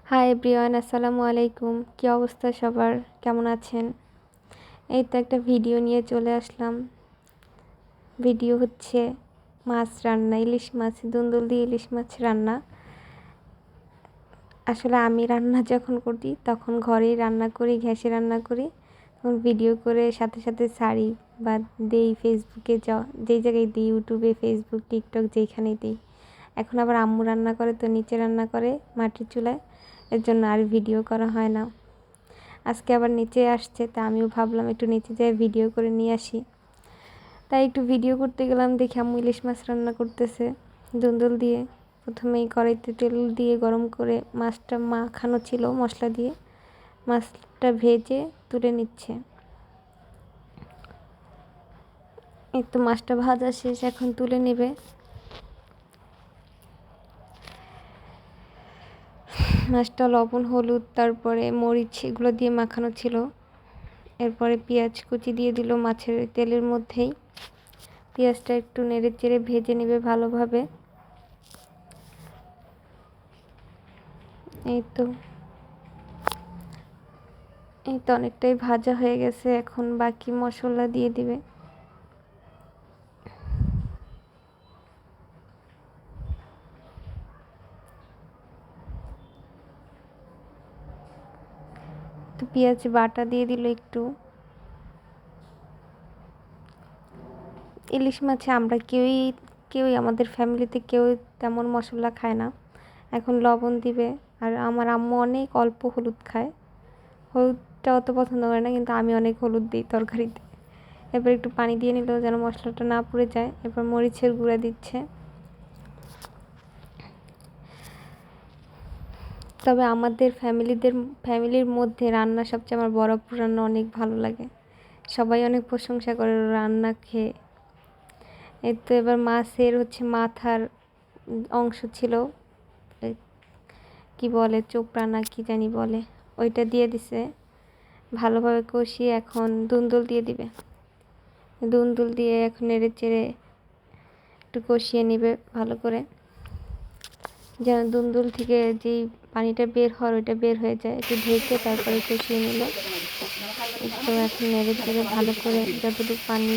Hi everyone, আসসালামু আলাইকুম। কী অবস্থা সবার, কেমন আছেন? এই তো একটা ভিডিও নিয়ে চলে আসলাম। ভিডিও হচ্ছে মাছ রান্না, ইলিশ মাছ, দুন্দুল দিয়ে ইলিশ মাছ রান্না। আসলে আমি রান্না যখন করি তখন ঘরেই রান্না করি, গ্যাসে রান্না করি। তখন ভিডিও করে সাথে সাথে ছাড়ি বা দেই ফেসবুকে, যেই জায়গায় দিই, ইউটিউবে, ফেসবুক, টিকটক, যেইখানেই দিই। এখন আবার আম্মু রান্না করে, তো নিচে রান্না করে মাটির চুলায়, এর জন্য আর ভিডিও করা হয় না। আজকে আবার নিচে আসছে, তা আমিও ভাবলাম একটু নিচে যেয়ে ভিডিও করে নিয়ে আসি। তাই একটু ভিডিও করতে গেলাম, দেখি আম্মু ইলিশ মাছ রান্না করতেছে দুন্দুল দিয়ে। প্রথমেই কড়াইতে তেল দিয়ে গরম করে মাছটা মাখানো ছিল মশলা দিয়ে, মাছটা ভেজে তুলে নিচ্ছে। এই তো মাছটা ভাজা শেষ, এখন তুলে নেবে। মাছটা লবণ, হলুদ, তারপরে মরিচ এগুলো দিয়ে মাখানো ছিল। এরপরে পেঁয়াজ কুচি দিয়ে দিল মাছের তেলের মধ্যেই। পেঁয়াজটা একটু নেড়ে চেড়ে ভেজে নেবে ভালোভাবে। এই তো অনেকটাই ভাজা হয়ে গেছে, এখন বাকি মশলা দিয়ে দিবে। তো পেঁয়াজ বাটা দিয়ে দিল একটু। ইলিশ মাছে আমরা কেউই আমাদের ফ্যামিলিতে কেউ তেমন মশলা খায় না। এখন লবণ দিবে। আর আমার আম্মু অনেক অল্প হলুদ খায়, হলুদটা অত পছন্দ করে না, কিন্তু আমি অনেক হলুদ দিই তরকারিতে। এবার একটু পানি দিয়ে নিল যেন মশলাটা না পুড়ে যায়। এবার মরিচের গুঁড়া দিচ্ছে। তবে আমাদের ফ্যামিলির মধ্যে রান্না সবচেয়ে আমার বড় আপুর রান্না অনেক ভালো লাগে। সবাই অনেক প্রশংসা করে রান্না খেয়ে। এই তো এবার মাছের মাথার অংশ ছিল, কি বলে চোপড়া না কি জানি বলে, ওইটা দিয়ে দিছে। ভালোভাবে কষিয়ে এখন দুন্দুল দিয়ে দিবে। দুন্দুল দিয়ে এখন নেড়ে চেড়ে একটু কষিয়ে নিবে ভালো করে, যেন দুন্দুল থেকে যেই পানিটা বের হওয়ার ওইটা বের হয়ে যায়। একটু ঢেকে তারপরে কষিয়ে নিল। তো এখন নেড়ে চেড়ে ভালো করে যতটুকু পানি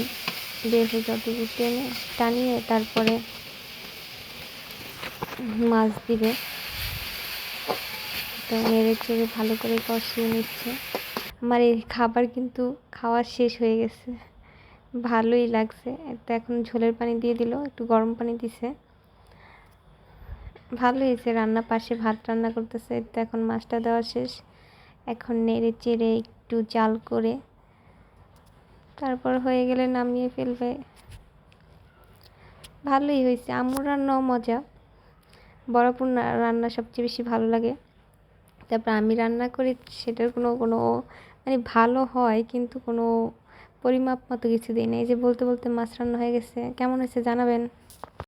বের হয়ে যতটুকু টানিয়ে তারপরে মাছ দিবে। তো নেড়ে চেড়ে ভালো করে কষিয়ে নিচ্ছে। আমার এই খাবার কিন্তু খাওয়া শেষ হয়ে গেছে, ভালোই লাগছে। তো এখন ঝোলের পানি দিয়ে দিল, একটু গরম পানি দিছে। ভালো হয়েছে রান্না, পাশে ভাত রান্না করতেছে। তো এখন মাছটা দেওয়া শেষ, এখন নেড়ে চেড়ে একটু জাল করে তারপর হয়ে গেলে নামিয়ে ফেলবে। ভালোই হয়েছে। আম্মুর রান্নাও মজা, বড়পুর রান্না সবচেয়ে বেশি ভালো লাগে। তারপর আমি রান্না করি, সেটার কোনো মানে ভালো হয়, কিন্তু কোনো পরিমাপ মতো কিছু দিই না। এই যে বলতে বলতে মাছ রান্না হয়ে গেছে। কেমন হয়েছে জানাবেন।